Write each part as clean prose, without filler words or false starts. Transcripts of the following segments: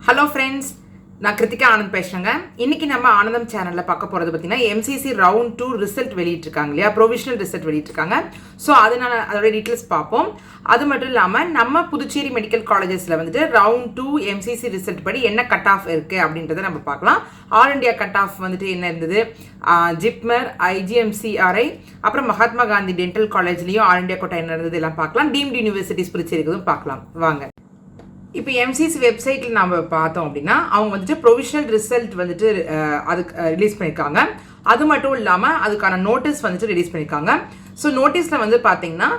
Hello friends, நான் கிருத்திகா ஆனந்த் பேசுகிறேங்க. இன்றைக்கி நம்ம ஆனந்தம் சேனலில் பார்க்க போகிறது பார்த்திங்கன்னா எம்சிசி ரவுண்ட் 2 ரிசல்ட் வெளியிட்டிருக்காங்க இல்லையா, ப்ரொவிஷனல் ரிசல்ட் வெளியிட்டிருக்காங்க. ஸோ அதனால் அதோட டீட்டெயில்ஸ் பார்ப்போம். அது மட்டும் இல்லாமல் நம்ம புதுச்சேரி மெடிக்கல் காலேஜஸில் வந்துட்டு ரவுண்ட் 2 எம்சிசி ரிசல்ட் படி என்ன கட் ஆஃப் இருக்குது அப்படின்றத நம்ம பார்க்கலாம். ஆல் இண்டியா கட் ஆஃப் வந்துட்டு என்ன இருந்தது, ஜிப்மர், IGMCRI, அப்புறம் மகாத்மா காந்தி டென்டல் காலேஜ்லேயும் ஆல் இண்டியா கோட்டா என்ன இருந்தது எல்லாம் பார்க்கலாம். டீம்டு யூனிவர்சிட்டிஸ் புதுச்சேரிக்கும் பார்க்கலாம் வாங்க. இப்போ எம்சிசி வெப்சைட்டில் நம்ம பார்த்தோம் அப்படின்னா அவங்க வந்துட்டு ப்ரொவிஷனல் ரிசல்ட் வந்துட்டு அதுக்கு ரிலீஸ் பண்ணியிருக்காங்க. அது மட்டும் இல்லாமல் அதுக்கான நோட்டீஸ் வந்துட்டு ரிலீஸ் பண்ணியிருக்காங்க. ஸோ நோட்டீஸில் வந்து பார்த்தீங்கன்னா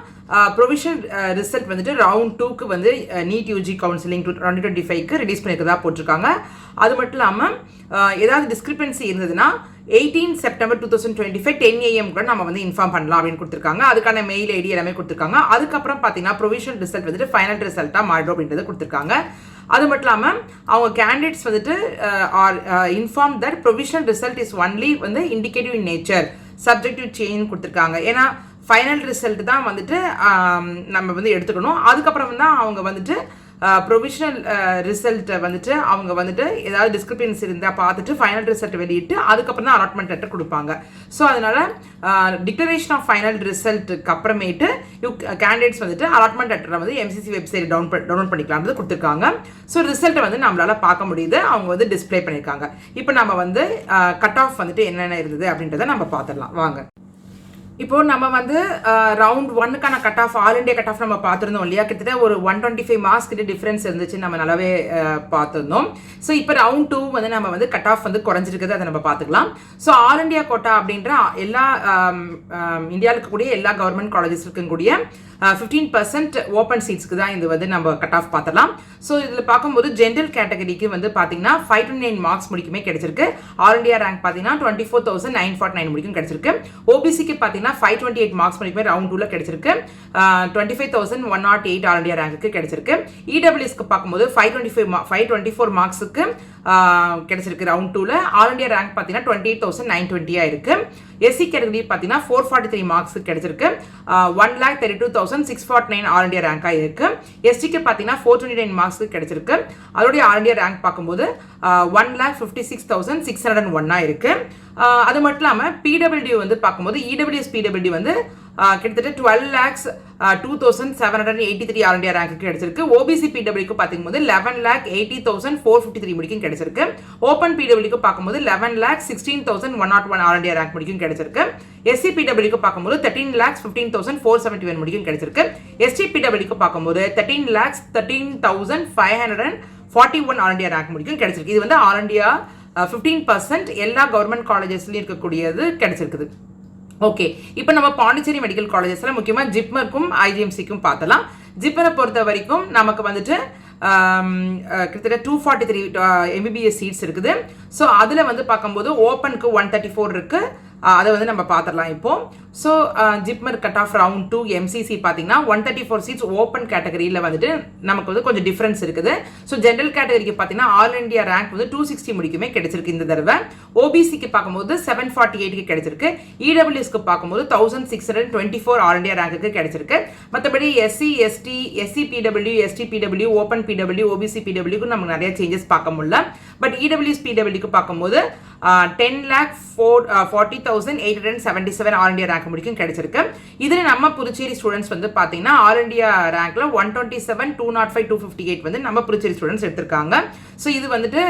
ப்ரொவிஷனல் ரிசல்ட் வந்துட்டு ரவுண்ட் 2க்கு வந்து நீட் யூஜி கவுன்சிலிங் 2025க்கு ரிலீஸ் பண்ணியிருக்கதா போட்டிருக்காங்க. அது மட்டும் இல்லாமல் ஏதாவது டிஸ்கிரிப்பன்சி இருந்ததுன்னா 18 செப்டம்பர் 2025 10 AM கூட நம்ம வந்து இன்ஃபார்ம் பண்ணலாம் அப்படின்னு கொடுத்துருக்காங்க. அதுக்கான மெயில் ஐடி எல்லாமே கொடுத்துருக்காங்க. அதுக்கப்புறம் பார்த்தீங்கன்னா ப்ரொவிஷனல் ரிசல்ட் வந்துட்டு ஃபைனல் ரிசல்ட்டாக மாறிடும் அப்படின்றத கொடுத்துருக்காங்க. அது மட்டும் இல்லாமல் அவங்க கேண்டிடேட்ஸ் வந்துட்டு are inform that provisional result is only வந்து indicative in nature, subjective change கொடுத்துருக்காங்க. ஏன்னா ஃபைனல் ரிசல்ட் தான் வந்துட்டு நம்ம வந்து எடுத்துக்கணும். அதுக்கப்புறம் தான் அவங்க வந்துட்டு ப்ரொவிஷனல் ரிசல்ட்டை வந்துட்டு அவங்க வந்துட்டு ஏதாவது டிஸ்கிரிப்பன்சி இருந்தால் பார்த்துட்டு ஃபைனல் ரிசல்ட் வெளியிட்டு அதுக்கப்புறம் தான் அலாட்மெண்ட் லெட்டர் கொடுப்பாங்க. ஸோ அதனால் டிக்ளரேஷன் ஆஃப் ஃபைனல் ரிசல்ட்டுக்கு அப்புறமேட்டு கேண்டிடேட்ஸ் வந்துட்டு அலாட்மெண்ட் லெட்டரை வந்து எம்சிசி வெப்சைட் டவுன்லோட் பண்ணிக்கலாம்னு கொடுத்துருக்காங்க. ஸோ ரிசல்ட்டை வந்து நம்மளால் பார்க்க முடியுது, அவங்க வந்து டிஸ்பிளே பண்ணியிருக்காங்க. இப்போ நம்ம வந்து கட் ஆஃப் வந்துட்டு என்னென்ன இருந்தது அப்படின்றத நம்ம பார்த்துடலாம் வாங்க. இப்போது நம்ம வந்து ரவுண்ட் 1க்கான cut off all India cut off நம்ம பார்த்துருந்தோம் இல்லையா, கிட்டத்தட்ட ஒரு 125 மார்க்ஸ் கிட்ட டிஃப்ரென்ஸ் இருந்துச்சு, நம்ம நல்லாவே பார்த்துருந்தோம். ஸோ இப்போ ரவுண்ட் 2 வந்து நம்ம வந்து கட் ஆஃப் வந்து குறைஞ்சிருக்குது, அதை நம்ம பார்த்துக்கலாம். ஸோ ஆல் இண்டியா கோட்டா அப்படின்ற எல்லா இந்தியாவில் இருக்கக்கூடிய எல்லா கவர்மெண்ட் காலேஜஸ் இருக்கக்கூடிய 15% ஓப்பன் சீட்ஸ்க்கு தான் இது வந்து நம்ம கட் ஆஃப் பார்த்துலாம். ஸோ இதில் பார்க்கும்போது ஜென்ரல் கேட்டகரிக்கு வந்து பார்த்தீங்கன்னா 529 மார்க்ஸ் முடிக்குமே கிடைச்சிருக்கு. ஆல் இண்டியா ரேங்க் பார்த்தீங்கன்னா 24,949 முடிக்கும் கிடைச்சிருக்கு. ஓபிசிக்கு பார்த்தீங்கன்னா 528 மார்க்ஸ் முடிக்குமே ரவுண்ட் 2ல கிடைச்சிருக்கு. 25,108 ஆல் இண்டியா ரேங்க்கு கிடைச்சிருக்கு. இடபிள்யூஎஸ்க்கு பார்க்கும்போது 524 மார்க்ஸுக்கு கிடைச்சிருக்கு ரவுண்ட் 2ல. ஆல் இண்டியா ரேங்க் பார்த்தீங்கன்னா 28,920 இருக்கு. எஸ்சி கேட்டகரி பார்த்தீங்கன்னா 443 மார்க்ஸ் கிடைச்சிருக்கு. 1,32,649 ஆல் இண்டியா ரேங்காக இருக்கு. எஸ்டிக்கு பார்த்தீங்கன்னா 429 மார்க்ஸ் கிடைச்சிருக்கு. அதோடைய ஆல் இண்டியா ரேங்க் பார்க்கும்போது 1,56,601 இருக்கு. அது மட்டும் இல்லாமல் பிடபிள்யூ வந்து பார்க்கும்போது இடபிள்யூஎஸ் பிடபிள்யூ வந்து கிட்டத்தட்ட 12,02,783 ஆல் இண்டியா ரேங்க்கு கிடைச்சிருக்கு. ஓபிசி பிடபிள்யூக்கு பார்க்கும்போது 11,80,453 முடிக்கும் கிடைச்சிருக்கு. ஓப்பன் பிடபிள்யூக்கு பார்க்கும்போது 11,16,101 ஆல் இண்டியா ரேங்க் முடிக்கும் கிடைச்சிருக்கு. எஸ்சி பிடபிள்யூக்கு பார்க்கும்போது 13,15,471 முடிக்கும் கிடைச்சிருக்கு. எஸ்டி பிடபிள்யூக்கு பார்க்கும்போது 13,13,541 ஆல் இண்டியா ரேங்க் முடிக்கும் கிடைச்சிருக்கு. இது வந்து ஆல் இண்டியா 15% எல்லா கவர்மெண்ட் காலேஜஸ்லையும் இருக்கக்கூடியது கிடைச்சிருக்குது. ஓகே, இப்போ நம்ம பாண்டிச்சேரி மெடிக்கல் காலேஜஸில் முக்கியமாக ஜிப்மருக்கும் IGMCக்கும் பார்த்தலாம். ஜிப்மரை பொறுத்த வரைக்கும் நமக்கு வந்துட்டு கிட்டத்தட்ட 243 MBBS சீட்ஸ் இருக்குது. ஸோ அதில் வந்து பார்க்கும்போது ஓப்பனுக்கு 134 இருக்குது. அதை வந்து நம்ம பார்த்துடலாம் இப்போ. So JIPMER cut off round 2 MCC பார்த்தீங்கன்னா 134 சீட்ஸ் ஓப்பன் கேட்டகரியில் வந்துட்டு நமக்கு வந்து கொஞ்சம் டிஃப்ரென்ஸ் இருக்குது. ஸோ ஜென்ரல் கேட்டகரிக்கு பார்த்தீங்கன்னா ஆல் இண்டியா ரேங்க் வந்து 260 முடிக்குமே கிடைச்சிருக்கு இந்த தடவை. ஓபிசிக்கு பார்க்கும்போது 748க்கு கிடைச்சிருக்கு. இடபிள்யூஎஸ்க்கு பார்க்கும்போது 1,624 ஆல் இண்டியா ரேங்க்கு கிடைச்சிருக்கு. மற்றபடி SC, ST, SC PwD, ST PwD, open PwD, OBC பிடபிள்யூக்கு நமக்கு நிறைய சேஞ்சஸ் பார்க்க முடியல. பட் இடபிள்யூஎஸ் பிடபிள்யூக்கு பார்க்கும்போது 10,40,877 ஆல் இண்டியா ரேங்க் முடிக்கும் கிடைச்சிருக்கு. இதில் நம்ம புதுச்சேரி ஸ்டூடெண்ட்ஸ் வந்து பார்த்தீங்கன்னா ஆல் இண்டியா ரேங்க்ல 127, 205, 258 வந்து நம்ம புதுச்சேரி ஸ்டூடெண்ட்ஸ் எடுத்திருக்காங்க. ஸோ இது வந்துட்டு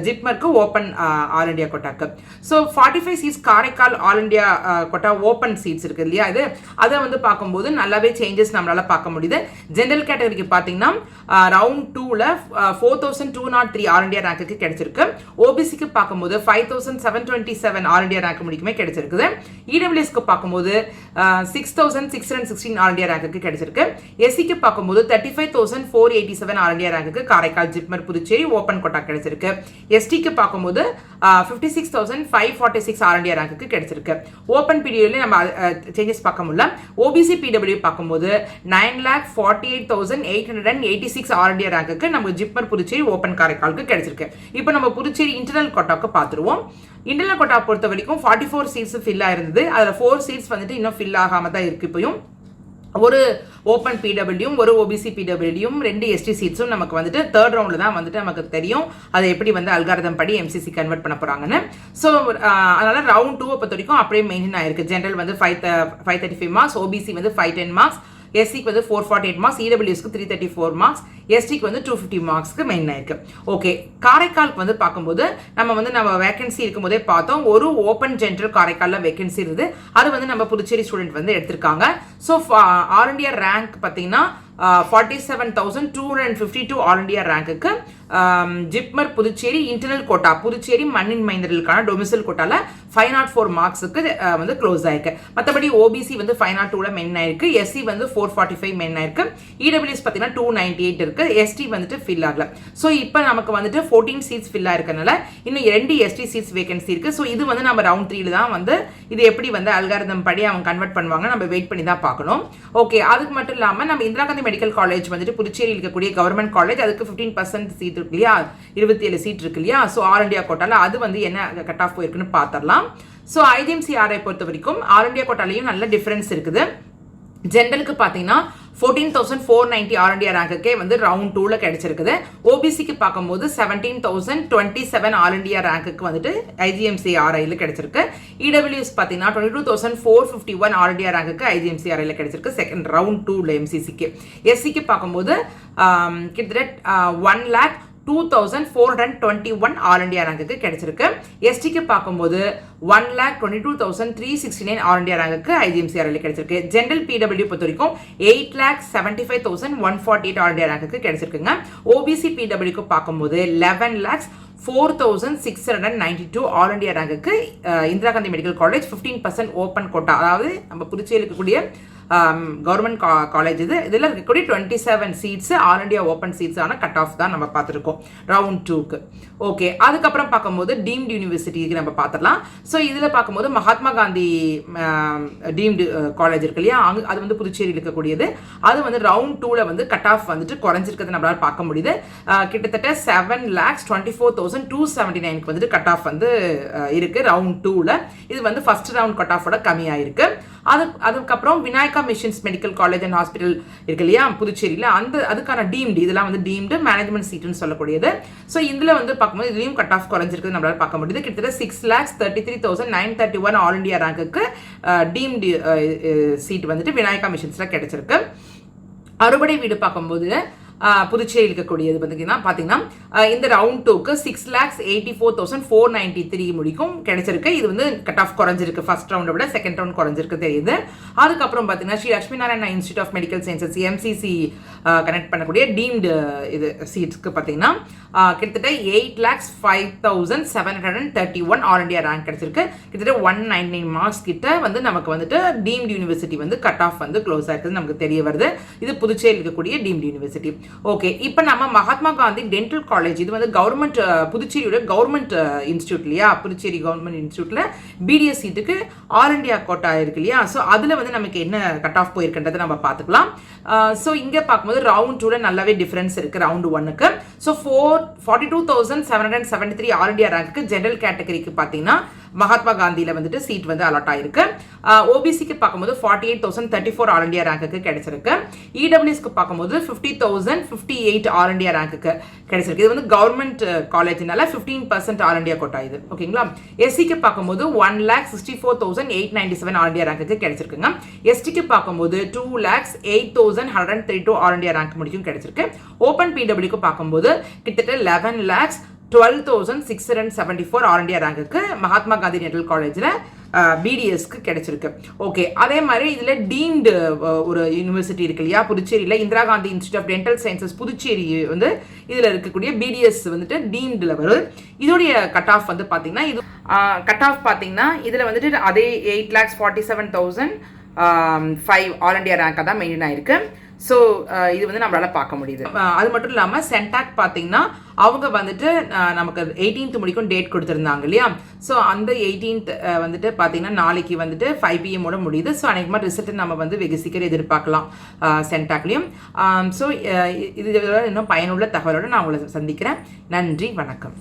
ஜிப்மருக்கு ஓப்பன் ஆல் இண்டியா கோட்டாக்கு. So 45 seats Karaikal all India quota open seats இருக்கு இல்லையா, இது அதை வந்து பார்க்கும்போது நல்லாவே சேஞ்சஸ் நம்மளால பார்க்க முடியுது. ஜென்ரல் கேட்டகரிக்கு பார்த்தீங்கன்னா ரவுண்ட் 2ல 4,203 ஆல் இண்டியா ரேங்க்கு கிடைச்சிருக்கு. ஓபிசிக்கு பார்க்கும்போது 5,727 ஆல் இண்டியா ரேங்க் முடிக்குமே கிடைச்சிருக்குது. இடபிள்யூஎஸ்க்கு பார்க்கும்போது 6,616 ஆல் இண்டியா ரேங்க்கு கிடைச்சிருக்கு. எஸ்சிக்கு பார்க்கும்போது 35,487 ஆல் இண்டியா ரேங்க்கு காரைக்கால் ஜிப்மர் புதுச்சேரி ஓப்பன் கோட்டா கிடைச்சிருக்கு. எஸ்டிக்கு பார்க்கும்போது 56,546 ஆல் இண்டியா ரேங்க்கு கிடைச்சிருக்கு. ஓப்பன் பிடியூல நம்ம சேஞ்சஸ் பார்க்க முடியல. ஓபிசி பிடபிள்யூ பார்க்கும்போது 9,48,886 ஆல் இண்டியா ரேங்க்கு நம்ம ஜிப்மர் புதுச்சேரி ஓப்பன் காரைக்காலுக்கு கிடைச்சிருக்கு. இப்போ நம்ம புதுச்சேரி இன்டர்னல் கோட்டாக்கு பார்த்துருவோம். இன்டர்னல் கோட்டா பொறுத்த வரைக்கும் 44 சீட்ஸ் ஃபில் ஆயிருந்தது. அதில் 4 சீட்ஸ் வந்துட்டு இன்னும் ஃபில் ஆகாம தான் இருக்கு. இப்போயும் ஒரு ஓப்பன் பிடபிள்யூ ஒரு ஓபிசி பிடபிள்யூ 2 எஸ்டி சீட்ஸும் நமக்கு வந்துட்டு தேர்ட் ரவுண்டில் தான் வந்துட்டு நமக்கு தெரியும் அதை எப்படி வந்து அல்காரதம் படி எம்சிசி கன்வெர்ட் பண்ண போகிறாங்கன்னு. ஸோ அதனால ரவுண்ட் 2 பொறுத்த வரைக்கும் அப்படியே மெயின்டைன் ஆயிருக்கு. ஜென்ரல் வந்து 535 மார்க்ஸ், ஓபிசி வந்து 510 மார்க்ஸ், எஸ்சிக்கு வந்து 448 மார்க்ஸ், இடபிள்யூஸ்க்கு 334 மார்க்ஸ், எஸ்டிக்கு வந்து 250 மார்க்ஸ்க்கு மெயின் ஆயிருக்கு. ஓகே, காரைக்காலுக்கு வந்து பார்க்கும்போது நம்ம வேகன்சி இருக்கும் போதே பார்த்தோம். ஒரு ஓப்பன் ஜென்ரல் காரைக்காலில் வேகன்சி இருக்குது. அது வந்து நம்ம புதுச்சேரி ஸ்டூடெண்ட் வந்து எடுத்திருக்காங்க. ஸோ ஆல் இண்டியா ரேங்க் பார்த்தீங்கன்னா 47,252 ஆல் இண்டியா ரேங்க்குக்கு ஜிப்மர் புதுச்சேரி இன்டர்னல் கோட்டா புதுச்சேரி மண்ணின் மைந்தர்களுக்கான டொமிசல் கோட்டாவில் 504 மார்க்ஸுக்கு வந்து க்ளோஸ் ஆயிருக்கு. மற்றபடி ஓபிசி வந்து 502 மெயின் ஆயிருக்கு, எஸ்சி வந்து 445 மெயின் ஆயிருக்கு, இடபிள்யூஎஸ் பார்த்தீங்கன்னா 298 இருக்கு, எஸ்டி வந்துட்டு ஃபில் ஆகல. ஸோ இப்போ நமக்கு வந்துட்டு 14 சீட்ஸ் ஃபில் ஆயிருக்கனால இன்னும் 2 எஸ்டி சீட்ஸ் வேகன்சி இருக்கு. ஸோ இது வந்து நம்ம ரவுண்ட் 3 தான் வந்து இது எப்படி வந்து அல்காரிதம் படி அவங்க கன்வெர்ட் பண்ணுவாங்க, நம்ம வெயிட் பண்ணி தான் பார்க்கணும். ஓகே, அதுக்கு மட்டும் இல்லாமல் நம்ம இந்திரா காந்தி மெடிக்கல் காலேஜ் வந்துட்டு புதுச்சேரியில் இருக்கக்கூடிய கவர்மெண்ட் காலேஜ், அதுக்கு 15% சீட் இருக்கு இல்லையா, 27 சீட் இருக்கு இல்லையா. ஸோ ஆல் இண்டியா கோட்டால அது வந்து என்ன கட் ஆஃப் போயிருக்குன்னு பார்த்தரலாம். ஸோ ஐஜிஎம்சிஆரை பொறுத்த வரைக்கும் ஆல் இண்டியா கோட்டாலையும் நல்ல டிஃபரன்ஸ் இருக்குது. ஜென்ரலுக்கு பார்த்தீங்கன்னா 14,490 ஆல் இண்டியா ரேங்குக்கே வந்து ரவுண்ட் 2ல கிடைச்சிருக்குது. ஓபிசிக்கு பார்க்கும்போது 17,027 ஆல் இண்டியா ரேங்குக்கு வந்துட்டு ஐஜிஎம்சிஆர்ஐல கிடைச்சிருக்கு. இடபிள்யூஎஸ் பார்த்தீங்கன்னா 22,451 ஆல் இண்டியா ரேங்குக்கு ஐஜிஎம்சிஆர்ஐல கிடைச்சிருக்கு செகண்ட் ரவுண்ட் 2ல எம்சிசிக்கு. எஸ்சிக்கு பார்க்கும்போது கிட்டத்தட்ட 1,02,421 ஆல் இண்டியா ரேங்குக்கு கிடைச்சிருக்கு. எஸ்டிக்கு பார்க்கும்போது 1,22,369 ஆல் இண்டியா ரேங்குக்கு ஐஜிஎம்சிஆர்ஐல கிடைச்சிருக்கு. ஜென்ரல் பிடபிள்யூ பொறுத்த வரைக்கும் 8,75,148 ஆல் இண்டியா ரேங்குக்கு கிடைச்சிருக்குங்க. ஓபிசி பிடபிள்யூக்கு பார்க்கும்போது 11,04,692 ஆல் இண்டியா ரேங்குக்கு Indira Gandhi medical college 15% open quota, அதாவது நம்ம புதுச்சேரியில் இருக்கக்கூடிய கவர்மெண்ட் காலேஜ் இதில் இருக்கக்கூடிய 27 சீட்ஸ் ஆல் இண்டியா ஓப்பன் சீட்ஸான கட் ஆஃப் தான் நம்ம பார்த்துருக்கோம் ரவுண்ட் 2க்கு. ஓகே, அதுக்கப்புறம் பார்க்கும்போது டீம்டு யூனிவர்சிட்டிக்கு நம்ம பார்த்துடலாம். ஸோ இதில் பார்க்கும்போது மகாத்மா காந்தி டீம்டு காலேஜ் இருக்கு இல்லையா, அது வந்து புதுச்சேரியில் இருக்கக்கூடியது. அது வந்து ரவுண்ட் 2ல வந்து கட் ஆஃப் வந்துட்டு குறைஞ்சிருக்கிறது நம்மளால் பார்க்க முடியுது. கிட்டத்தட்ட 7,24,279 வந்துட்டு கட் ஆஃப் வந்து இருக்கு ரவுண்ட் 2ல. இது வந்து ஃபர்ஸ்ட் ரவுண்ட் கட் ஆஃபோட கம்மியாயிருக்கு. அதுக்கப்புறம் Vinayaka missions medical college and hospital இருக்கு இல்லையா புதுச்சேரியில், அதுக்கான டீம்டு, இதெல்லாம் வந்து டீம்டு மேனேஜ்மெண்ட் சீட்டுன்னு சொல்லக்கூடியது. ஸோ இதில் வந்து பார்க்கும்போது இதுலையும் கட் ஆஃப் குறைஞ்சிருக்கு நம்மளால பார்க்க முடியுது. கிட்டத்தட்ட 6,33,931 ஆல் இண்டியா ரேங்குக்கு டீம்டு சீட் வந்துட்டு விநாயகா மிஷன்ஸில் கிடைச்சிருக்கு. அறுபடை வீடு பார்க்கும்போது புதுச்சேரியில் இருக்கக்கூடியது பார்த்தீங்கன்னா இந்த ரவுண்ட் 2க்கு 6,84,493 முடிக்கும் கிடைச்சிருக்கு. இது வந்து கட் ஆஃப் குறைஞ்சிருக்கு, ஃபர்ஸ்ட் ரவுண்டை விட செகண்ட் ரவுண்ட் குறைஞ்சிருக்கு தெரியுது. அதுக்கப்புறம் பார்த்தீங்கன்னா Shri Lakshmi Narayana institute of medical sciences MCC connect பண்ணக்கூடிய டீம்டு இது சீட்ஸ்க்கு பார்த்தீங்கன்னா கிட்டத்தட்ட 8,05,731 ஆல் இண்டியா ரேங்க் கிடைச்சிருக்கு. கிட்டத்தட்ட 199 மார்க்ஸ் கிட்ட வந்து நமக்கு வந்துட்டு டீம்டு யூனிவர்சிட்டி வந்து கட் ஆஃப் வந்து க்ளோஸ் ஆயிருக்குது நமக்கு தெரிய வருது. இது புதுச்சேரியில் இருக்கக்கூடிய டீம்டு யூனிவர்சிட்டி. ஓகே, இப்போ நம்ம மகாத்மா காந்தி டென்டல் காலேஜ், இது வந்து கவர்மெண்ட் புதுச்சேரியோட கவர்மெண்ட் இன்ஸ்டியூட் இல்லையா, புதுச்சேரி கவர்மெண்ட் இன்ஸ்டியூட்ல பிடிஎஸ் சீட்டுக்கு ஆல் இண்டியா கோட்டா இருக்கு இல்லையா. ஸோ அதில் வந்து நமக்கு என்ன கட் ஆஃப் போயிருக்குன்றதை நம்ம பார்த்துக்கலாம். ஸோ இங்கே பார்க்கும்போது ரவுண்ட் 2ல நல்லாவே டிஃபரன்ஸ் இருக்கு ரவுண்ட் 1க்கு. So 42,773 all India rank general கேட்டகரிக்கு பார்த்தீங்கன்னா மகாத்மா காந்தியில வந்துட்டு சீட் வந்து அலாட் ஆயிருக்கு. ஓபிசிக்கு பார்க்கும்போது 48,034 ஆல் இண்டியா ரேங்க்குக்கு கிடைச்சிருக்கு. இடபிள்யூஎஸ்க்கு பார்க்கும்போது 50,058 ஆல் இண்டியா ரேங்க்குக்கு கிடைச்சிருக்கு. இது வந்து கவர்மெண்ட் காலேஜ்னால 15% ஆல் இண்டியா கோட்டா இது. ஓகேங்களா. எஸ்சிக்கு பார்க்கும்போது 1,64,897 ஆல் இண்டியா ரேங்க்குக்கு கிடைச்சிருக்குங்க. எஸ்டிக்கு பார்க்கும்போது 2,08,132 ஆல் இண்டியா ரேங்க் முடிக்கும் கிடைச்சிருக்கு. ஓப்பன் பிடபிள்யூக்கு பார்க்கும்போது கிட்டத்தட்ட 11,12,674 ஆல் இண்டியா ரேங்க்குக்கு மகாத்மா காந்தி டென்டல் காலேஜில் பிடிஎஸ்க்கு கிடைச்சிருக்கு. ஓகே, அதே மாதிரி இதில் டீம்டு ஒரு யூனிவர்சிட்டி இருக்கு இல்லையா புதுச்சேரியில், Indira Gandhi institute of dental sciences Puducherry வந்து இதில் இருக்கக்கூடிய பிடிஎஸ் வந்துட்டு டீம்டில் வரும். இதோடைய கட் ஆஃப் வந்து பார்த்தீங்கன்னா இது கட் ஆஃப் பார்த்தீங்கன்னா இதில் வந்துட்டு அதே 8,47,005 ஆல் இண்டியா ரேங்காக தான் மெயின்டைன் ஆயிருக்கு. ஸோ இது வந்து நம்மளால பார்க்க முடியுது. அது மட்டும் இல்லாமல் சென்டாக் பார்த்தீங்கன்னா அவங்க வந்துட்டு நமக்கு 18th முடிக்கும் டேட் கொடுத்துருந்தாங்க இல்லையா. ஸோ அந்த 18th வந்துட்டு பார்த்தீங்கன்னா நாளைக்கு வந்துட்டு 5 PM முடியுது. ஸோ அன்றைக்குமா ரிசல்ட் நம்ம வந்து வெகு சீக்கிரம் எதிர்பார்க்கலாம் சென்டாக்லேயும். ஸோ இது இன்னும் பயனுள்ள தகவலோடு நான் உங்களை சந்திக்கிறேன். நன்றி, வணக்கம்.